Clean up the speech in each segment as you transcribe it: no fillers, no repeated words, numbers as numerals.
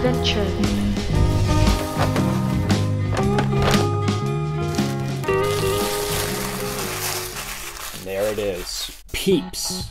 adventure. There it is. Peeps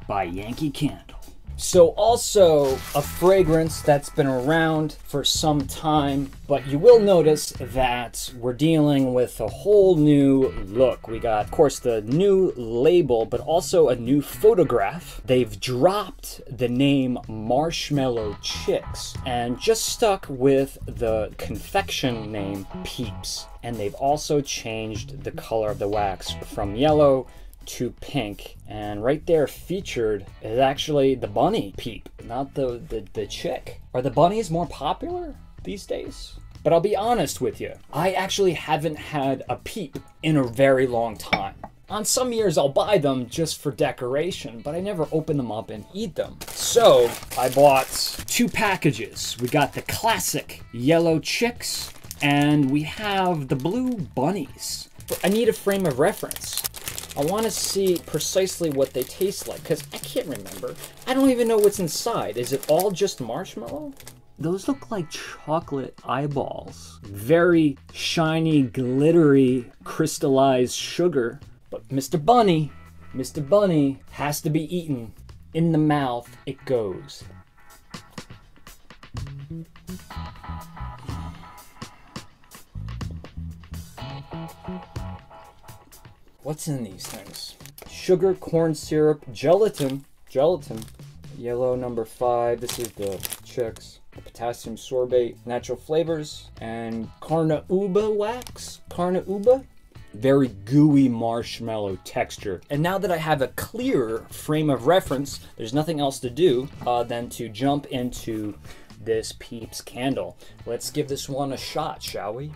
by Yankee Candle. So also a fragrance that's been around for some time, but you will notice that we're dealing with a whole new look. We got, of course, the new label, but also a new photograph. They've dropped the name Marshmallow Chicks and just stuck with the confection name Peeps. And they've also changed the color of the wax from yellow to pink, and right there featured is actually the bunny peep, not the chick. Are the bunnies more popular these days? But I'll be honest with you, I actually haven't had a peep in a very long time. On some years I'll buy them just for decoration, but I never open them up and eat them. So I bought 2 packages. We got the classic yellow chicks and we have the blue bunnies. I need a frame of reference. I want to see precisely what they taste like, because I can't remember. I don't even know what's inside. Is it all just marshmallow? Those look like chocolate eyeballs. Very shiny, glittery, crystallized sugar. But Mr. Bunny has to be eaten. In the mouth it goes. What's in these things? Sugar, corn syrup, gelatin, yellow number 5, this is the chicks, the potassium sorbate, natural flavors, and carne uba wax, carne uba. Very gooey marshmallow texture. And now that I have a clearer frame of reference, there's nothing else to do than to jump into this Peeps candle. Let's give this one a shot, shall we?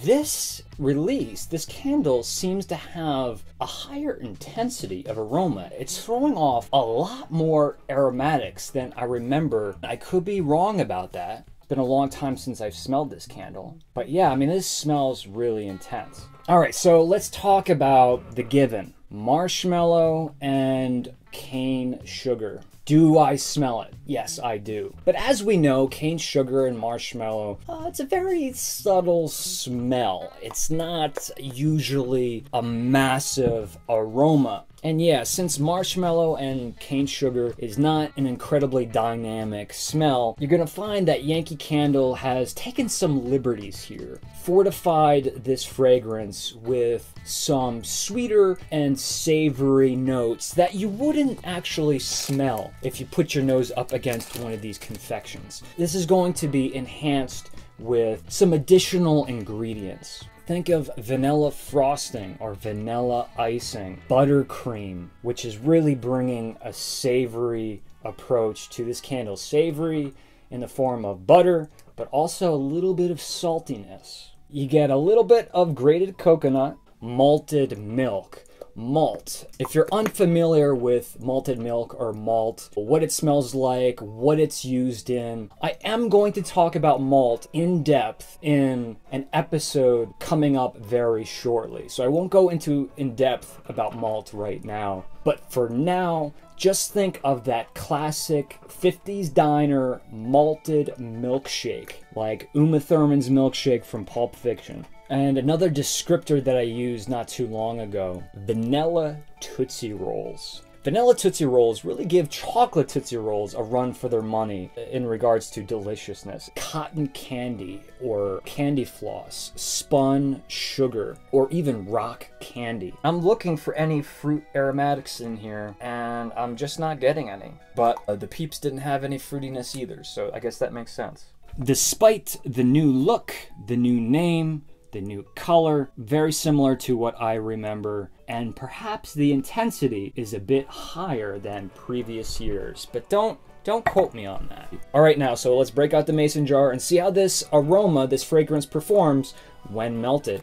This release, this candle seems to have a higher intensity of aroma. It's throwing off a lot more aromatics than I remember. I could be wrong about that. It's been a long time since I've smelled this candle. But yeah, I mean, this smells really intense. All right, so let's talk about the given. Marshmallow and cane sugar. Do I smell it? Yes, I do. But as we know, cane sugar and marshmallow, it's a very subtle smell. It's not usually a massive aroma. And yeah, since marshmallow and cane sugar is not an incredibly dynamic smell, you're gonna find that Yankee Candle has taken some liberties here, fortified this fragrance with some sweeter and savory notes that you wouldn't actually smell if you put your nose up against one of these confections. This is going to be enhanced with some additional ingredients. Think of vanilla frosting or vanilla icing, buttercream, which is really bringing a savory approach to this candle. Savory in the form of butter, but also a little bit of saltiness. You get a little bit of grated coconut, malted milk. Malt. If you're unfamiliar with malted milk or malt, what it smells like, what it's used in, I am going to talk about malt in depth in an episode coming up very shortly. So I won't go into in depth about malt right now. But for now, just think of that classic 50s diner malted milkshake, like Uma Thurman's milkshake from Pulp Fiction. And another descriptor that I used not too long ago, vanilla Tootsie Rolls. Vanilla Tootsie Rolls really give chocolate Tootsie Rolls a run for their money in regards to deliciousness. Cotton candy or candy floss, spun sugar, or even rock candy. I'm looking for any fruit aromatics in here and I'm just not getting any. But the Peeps didn't have any fruitiness either, so I guess that makes sense. Despite the new look, the new name, the new color, very similar to what I remember, and perhaps the intensity is a bit higher than previous years, but don't quote me on that. All right, now, so let's break out the mason jar and see how this aroma, this fragrance performs when melted.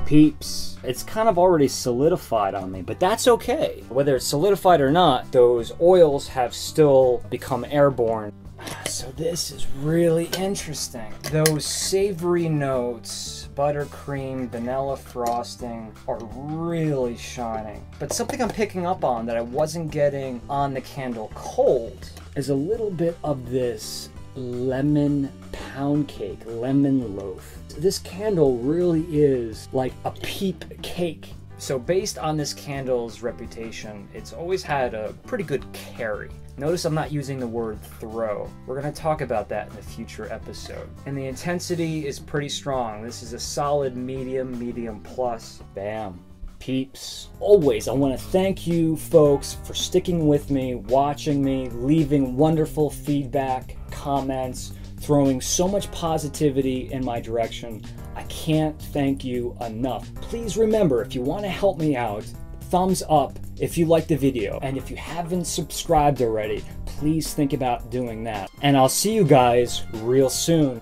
Peeps. It's kind of already solidified on me, but that's okay. Whether it's solidified or not, those oils have still become airborne. So this is really interesting. Those savory notes buttercream, vanilla frosting are really shining. But something I'm picking up on that I wasn't getting on the candle cold is a little bit of this lemon pound cake, lemon loaf. This candle really is like a peep cake. So based on this candle's reputation, it's always had a pretty good carry. Notice I'm not using the word throw. We're gonna talk about that in a future episode. And the intensity is pretty strong. This is a solid medium, medium plus. Bam. Peeps. Always, I want to thank you folks for sticking with me, watching me, leaving wonderful feedback, comments, throwing so much positivity in my direction. I can't thank you enough. Please remember, if you want to help me out, thumbs up if you like the video. And if you haven't subscribed already, please think about doing that. And I'll see you guys real soon.